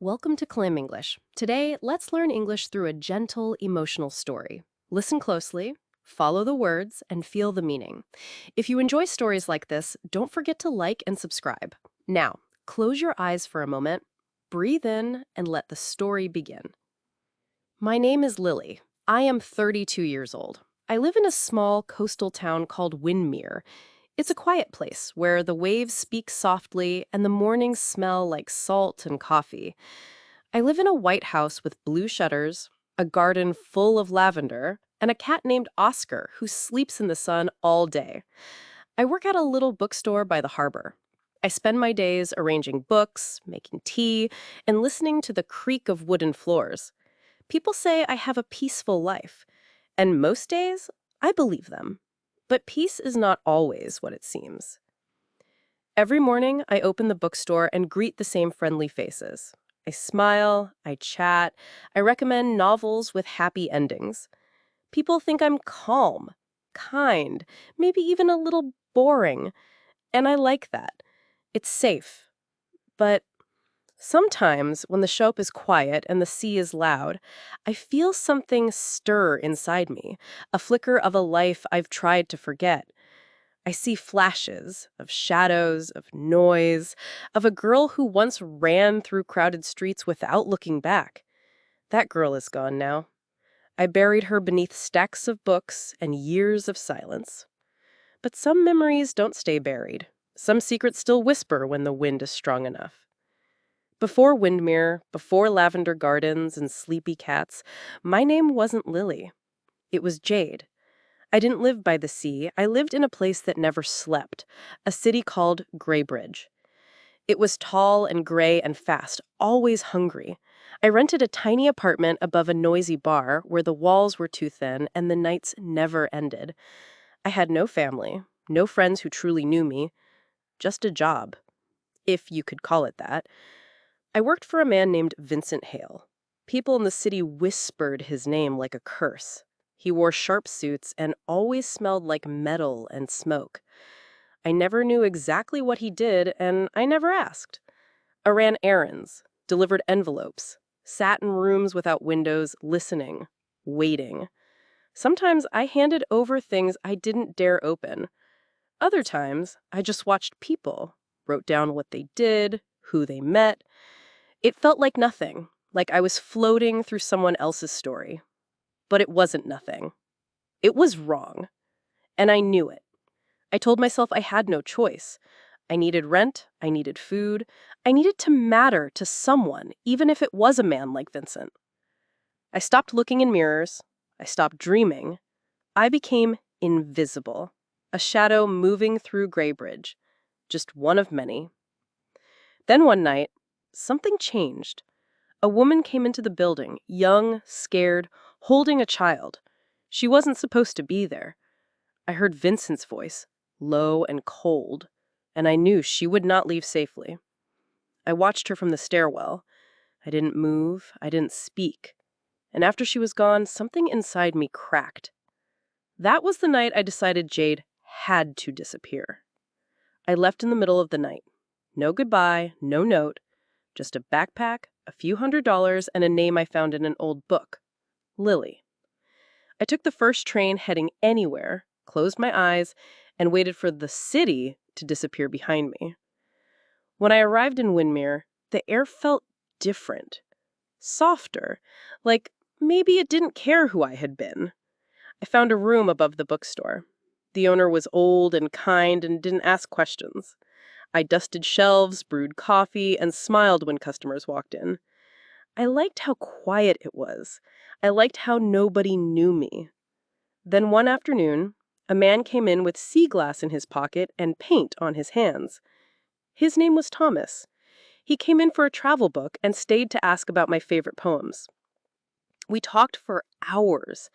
Welcome to ClimbEnglish. Today, let's learn English through a gentle, emotional story. Listen closely, follow the words, and feel the meaning. If you enjoy stories like this, don't forget to like and subscribe. Now, close your eyes for a moment, breathe in, and let the story begin. My name is Lily. I am 32 years old. I live in a small coastal town called Windermere. It's a quiet place where the waves speak softly and the mornings smell like salt and coffee. I live in a white house with blue shutters, a garden full of lavender, and a cat named Oscar who sleeps in the sun all day. I work at a little bookstore by the harbor. I spend my days arranging books, making tea, and listening to the creak of wooden floors. People say I have a peaceful life, and most days, I believe them. But peace is not always what it seems. Every morning, I open the bookstore and greet the same friendly faces. I smile, I chat, I recommend novels with happy endings. People think I'm calm, kind, maybe even a little boring, and I like that. It's safe. But sometimes, when the shop is quiet and the sea is loud, I feel something stir inside me, a flicker of a life I've tried to forget. I see flashes of shadows, of noise, of a girl who once ran through crowded streets without looking back. That girl is gone now. I buried her beneath stacks of books and years of silence. But some memories don't stay buried. Some secrets still whisper when the wind is strong enough. Before Windermere, before lavender gardens and sleepy cats, my name wasn't Lily. It was Jade. I didn't live by the sea. I lived in a place that never slept, a city called Graybridge. It was tall and gray and fast, always hungry. I rented a tiny apartment above a noisy bar where the walls were too thin and the nights never ended. I had no family, no friends who truly knew me, just a job, if you could call it that. I worked for a man named Vincent Hale. People in the city whispered his name like a curse. He wore sharp suits and always smelled like metal and smoke. I never knew exactly what he did, and I never asked. I ran errands, delivered envelopes, sat in rooms without windows, listening, waiting. Sometimes I handed over things I didn't dare open. Other times, I just watched people, wrote down what they did, who they met. It felt like nothing, like I was floating through someone else's story. But it wasn't nothing. It was wrong. And I knew it. I told myself I had no choice. I needed rent, I needed food, I needed to matter to someone, even if it was a man like Vincent. I stopped looking in mirrors. I stopped dreaming. I became invisible, a shadow moving through Graybridge, just one of many. Then one night, something changed. A woman came into the building, young, scared, holding a child. She wasn't supposed to be there. I heard Vincent's voice, low and cold, and I knew she would not leave safely. I watched her from the stairwell. I didn't move, I didn't speak. And after she was gone, something inside me cracked. That was the night I decided Jade had to disappear. I left in the middle of the night. No goodbye, no note, just a backpack, a few $100s, and a name I found in an old book. Lily. I took the first train heading anywhere, closed my eyes, and waited for the city to disappear behind me. When I arrived in Windermere, the air felt different, softer, like maybe it didn't care who I had been. I found a room above the bookstore. The owner was old and kind and didn't ask questions. I dusted shelves, brewed coffee, and smiled when customers walked in. I liked how quiet it was. I liked how nobody knew me. Then one afternoon, a man came in with sea glass in his pocket and paint on his hands. His name was Thomas. He came in for a travel book and stayed to ask about my favorite poems. We talked for hours,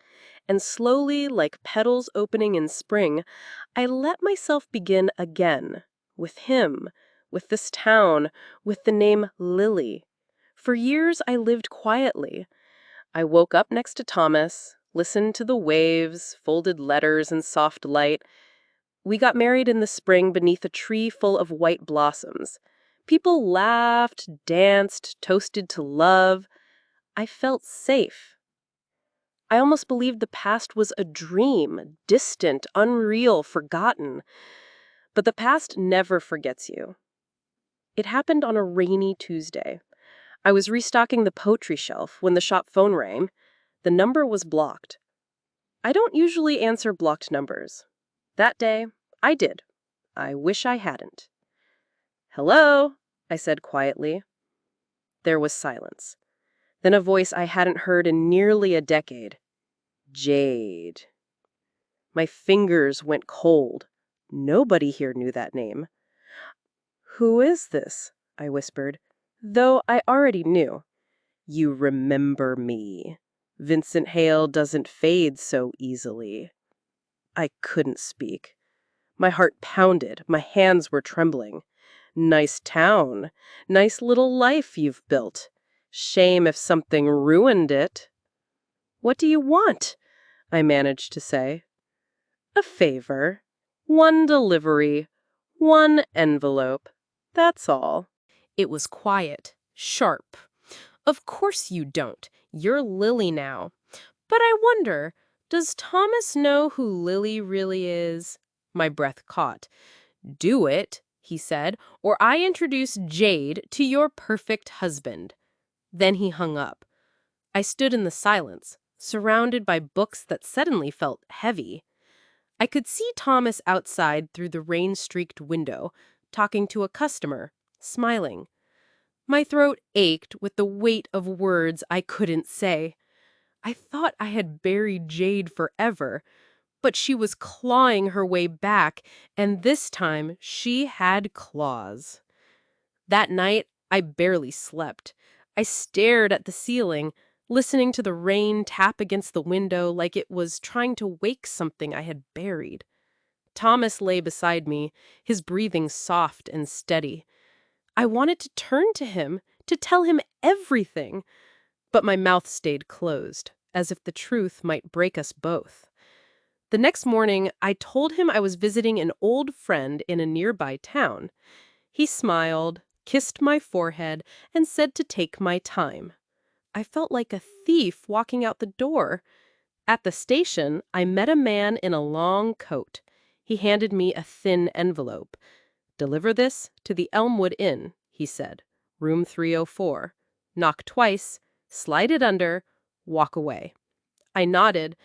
and slowly, like petals opening in spring, I let myself begin again, with him, with this town, with the name Lily. For years, I lived quietly. I woke up next to Thomas, listened to the waves, folded letters in soft light. We got married in the spring beneath a tree full of white blossoms. People laughed, danced, toasted to love. I felt safe. I almost believed the past was a dream, distant, unreal, forgotten. But the past never forgets you. It happened on a rainy Tuesday. I was restocking the poetry shelf when the shop phone rang. The number was blocked. I don't usually answer blocked numbers. That day, I did. I wish I hadn't. "Hello," I said quietly. There was silence. Then a voice I hadn't heard in nearly a decade. Jade. My fingers went cold. Nobody here knew that name. "Who is this?" I whispered, though I already knew. "You remember me. Vincent Hale doesn't fade so easily." I couldn't speak. My heart pounded. My hands were trembling. "Nice town. Nice little life you've built. Shame if something ruined it." "What do you want?" I managed to say. "A favor. One delivery. One envelope. That's all." It was quiet, sharp. "Of course you don't. You're Lily now. But I wonder, does Thomas know who Lily really is?" My breath caught. "Do it," he said, "or I introduce Jade to your perfect husband." Then he hung up. I stood in the silence, surrounded by books that suddenly felt heavy. I could see Thomas outside through the rain-streaked window, talking to a customer, smiling. My throat ached with the weight of words I couldn't say. I thought I had buried Jade forever, but she was clawing her way back, and this time she had claws. That night, I barely slept. I stared at the ceiling, listening to the rain tap against the window like it was trying to wake something I had buried. Thomas lay beside me, his breathing soft and steady. I wanted to turn to him, to tell him everything, but my mouth stayed closed, as if the truth might break us both. The next morning, I told him I was visiting an old friend in a nearby town. He smiled, kissed my forehead, and said to take my time. I felt like a thief walking out the door. At the station, I met a man in a long coat. He handed me a thin envelope. "Deliver this to the Elmwood Inn," he said. "Room 304. Knock twice, slide it under, walk away." I nodded,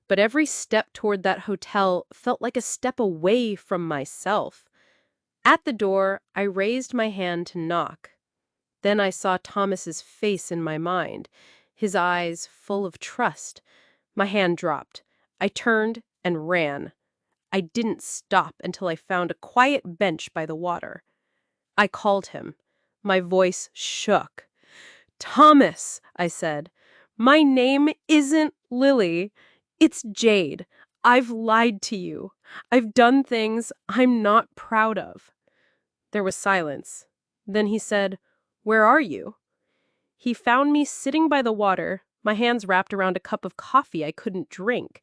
but every step toward that hotel felt like a step away from myself. At the door, I raised my hand to knock. Then I saw Thomas's face in my mind, his eyes full of trust. My hand dropped. I turned and ran. I didn't stop until I found a quiet bench by the water. I called him. My voice shook. "Thomas," I said, "my name isn't Lily. It's Jade. I've lied to you. I've done things I'm not proud of." There was silence. Then he said, "Where are you?" He found me sitting by the water, my hands wrapped around a cup of coffee I couldn't drink.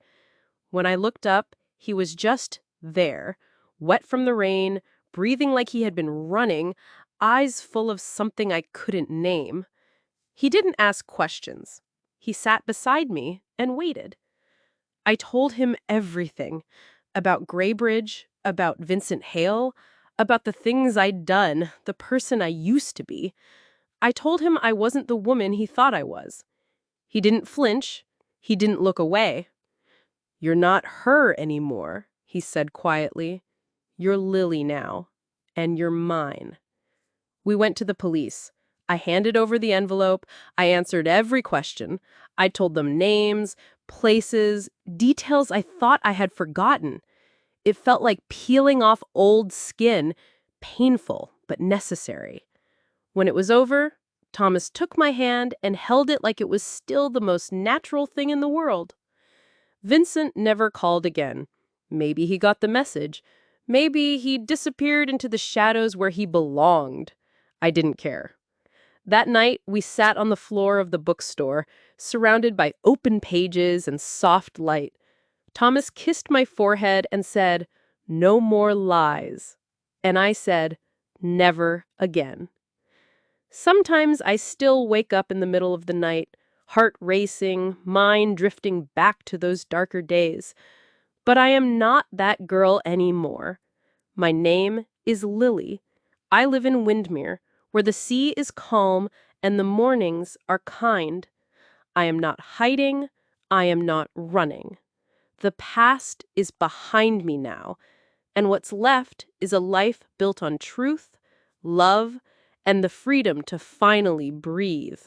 When I looked up, he was just there, wet from the rain, breathing like he had been running, eyes full of something I couldn't name. He didn't ask questions. He sat beside me and waited. I told him everything about Graybridge, about Vincent Hale, about the things I'd done, the person I used to be. I told him I wasn't the woman he thought I was. He didn't flinch. He didn't look away. "You're not her anymore," he said quietly. "You're Lily now, and you're mine." We went to the police. I handed over the envelope. I answered every question. I told them names, places, details I thought I had forgotten. It felt like peeling off old skin, painful but necessary. When it was over, Thomas took my hand and held it like it was still the most natural thing in the world. Vincent never called again. Maybe he got the message. Maybe he disappeared into the shadows where he belonged. I didn't care. That night, we sat on the floor of the bookstore, surrounded by open pages and soft light. Thomas kissed my forehead and said, "No more lies." And I said, Never again. Sometimes I still wake up in the middle of the night, heart racing, mind drifting back to those darker days. But I am not that girl anymore. My name is Lily. I live in Windermere, where the sea is calm and the mornings are kind. I am not hiding. I am not running. The past is behind me now, and what's left is a life built on truth, love, and the freedom to finally breathe.